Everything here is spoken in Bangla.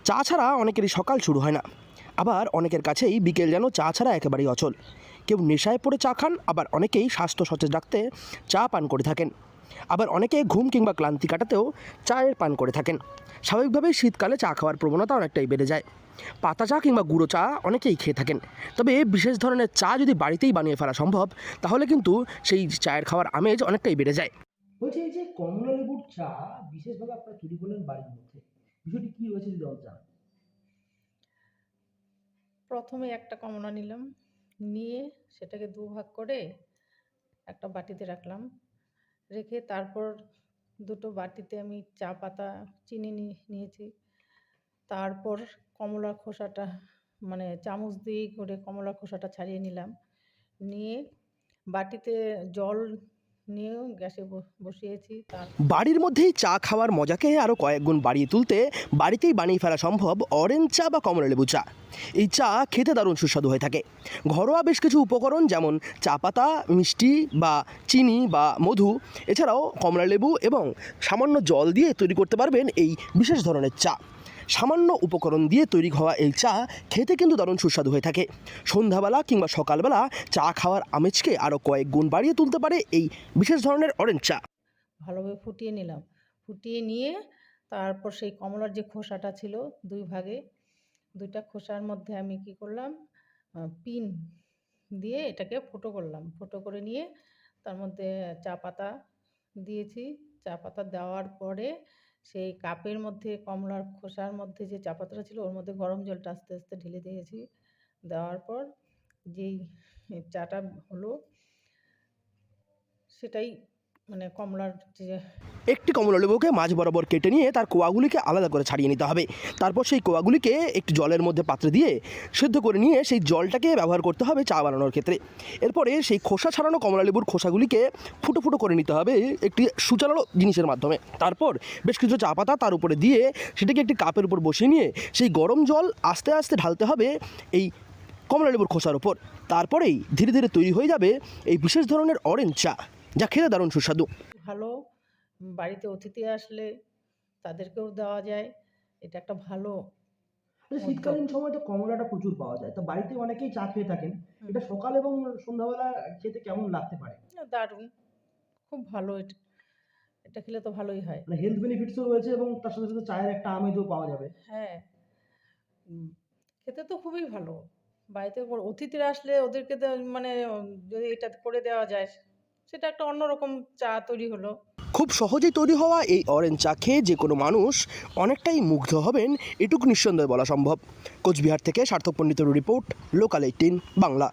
চা ছাড়া অনেকেরই সকাল শুরু হয় না, আবার অনেকের কাছেই বিকেল যেন চা ছাড়া একেবারেই অচল। কেউ নেশায় পড়ে চা খান, আবার অনেকেই স্বাস্থ্য সচেতন রাখতে চা পান করে থাকেন। আবার অনেকে ঘুম কিংবা ক্লান্তি কাটাতেও চায়ের পান করে থাকেন। স্বাভাবিকভাবেই শীতকালে চা খাওয়ার প্রবণতা অনেকটাই বেড়ে যায়। পাতা চা কিংবা গুঁড়ো চা অনেকেই খেয়ে থাকেন। তবে বিশেষ ধরনের চা যদি বাড়িতেই বানিয়ে ফেলা সম্ভব, তাহলে কিন্তু সেই চায়ের খাওয়ার আমেজ অনেকটাই বেড়ে যায়। বলছি এই যে কমলা লেবুর চা বিশেষভাবে আপনারা তৈরি করলেন বাড়ির মধ্যে, বিষয়টি কি হয়েছে যদি বলতে চান? প্রথমে একটা কমলা নিলাম, নিয়ে সেটাকে দুভাগ করে একটা বাটিতে রাখলাম। রেখে তারপর দুটো বাটিতে আমি চা পাতা, চিনি নিয়েছি। তারপর কমলার খোসাটা মানে চামচ দিয়ে করে কমলার খোসাটা ছাড়িয়ে নিলাম। নিয়ে বাটিতে জল নিয়েও গ্যাসে বসিয়েছি। বাড়ির মধ্যেই চা খাওয়ার মজাকে আরও কয়েক গুণ বাড়িয়ে তুলতে বাড়িতেই বানিয়ে ফেলা সম্ভব অরেঞ্জ চা বা কমলা লেবু চা। এই চা খেতে দারুণ সুস্বাদু হয়ে থাকে। ঘরোয়া বেশ কিছু উপকরণ যেমন চা পাতা, মিষ্টি বা চিনি বা মধু, এছাড়াও কমলা লেবু এবং সামান্য জল দিয়ে তৈরি করতে পারবেন এই বিশেষ ধরনের চা। সামান্য উপকরণ দিয়ে তৈরি হওয়া এই চা খেতে কিন্তু দারুণ সুস্বাদু হয়ে থাকে। সন্ধ্যাবেলা কিংবা সকালবেলা চা খাওয়ার আমেজকে আরও কয়েক গুণ বাড়িয়ে তুলতে পারে এই বিশেষ ধরনের অরেঞ্জ চা। ভালোভাবে ফুটিয়ে নিলাম। ফুটিয়ে নিয়ে তারপর সেই কমলার যে খোসাটা ছিল দুই ভাগে, দুইটা খোসার মধ্যে আমি কি করলাম, পিন দিয়ে এটাকে ফুটো করলাম। ফুটো করে নিয়ে তার মধ্যে চা পাতা দিয়েছি। চা পাতা দেওয়ার পরে সেই কাপের মধ্যে কমলার খোসার মধ্যে যে চা পাতাটা ছিল ওর মধ্যে গরম জলটা আস্তে আস্তে ঢেলে দিয়েছি। দেওয়ার পর যেই চাটা হলো সেটাই মানে কমলার যে একটি কমলা লেবুকে মাঝ বরাবর কেটে নিয়ে তার কোয়াগুলিকে আলাদা করে ছাড়িয়ে নিতে হবে। তারপর সেই কোয়াগুলিকে একটি জলের মধ্যে পাত্রে দিয়ে সেদ্ধ করে নিয়ে সেই জলটাকে ব্যবহার করতে হবে চা বানানোর ক্ষেত্রে। এরপরে সেই খোসা ছাড়ানো কমলা লেবুর খোসাগুলিকে ফুটো ফুটো করে নিতে হবে একটি সূচালো জিনিসের মাধ্যমে। তারপর বেশ কিছু চা পাতা তার উপরে দিয়ে সেটাকে একটি কাপের উপর বসিয়ে নিয়ে সেই গরম জল আস্তে আস্তে ঢালতে হবে এই কমলা লেবুর খোসার ওপর। তারপরেই ধীরে ধীরে তৈরি হয়ে যাবে এই বিশেষ ধরনের অরেঞ্জ চা, যা খেতে দারুণ সুস্বাদু। ভালো। বাড়িতে অতিথি আসলে তাদেরকেও দেওয়া যায়। এটা একটা ভালো আচ্ছা, উদ্যোগ। শীতকালীন সময় তো কমলাটা প্রচুর পাওয়া যায়, তো বাড়িতে অনেকেই চা খেয়ে থাকেন। এটা সকাল এবং সন্ধ্যাবেলা খেতে কেমন লাগতে পারে? দারুণ, খুব ভালো এটা। এটা খেলে তো ভালোই হয়। মানে হেলথ বেনিফিটসও রয়েছে এবং তার সাথে সাথে চায়ের একটা আমেজও পাওয়া যাবে। হ্যাঁ, উম খেতে তো খুবই ভালো। বাড়িতে অতিথিরা আসলে ওদেরকে মানে যদি এটা করে দেওয়া যায়, সেটা একটা অন্যরকম চা তৈরি হলো। খুব সহজেই তৈরি হওয়া এই অরেঞ্জ চা খেয়ে যে কোনো মানুষ অনেকটাই মুগ্ধ হবেন, এটুকু নিঃসন্দেহে বলা সম্ভব। কোচবিহার থেকে সার্থক পণ্ডিতের রিপোর্ট, লোকাল 18 বাংলা।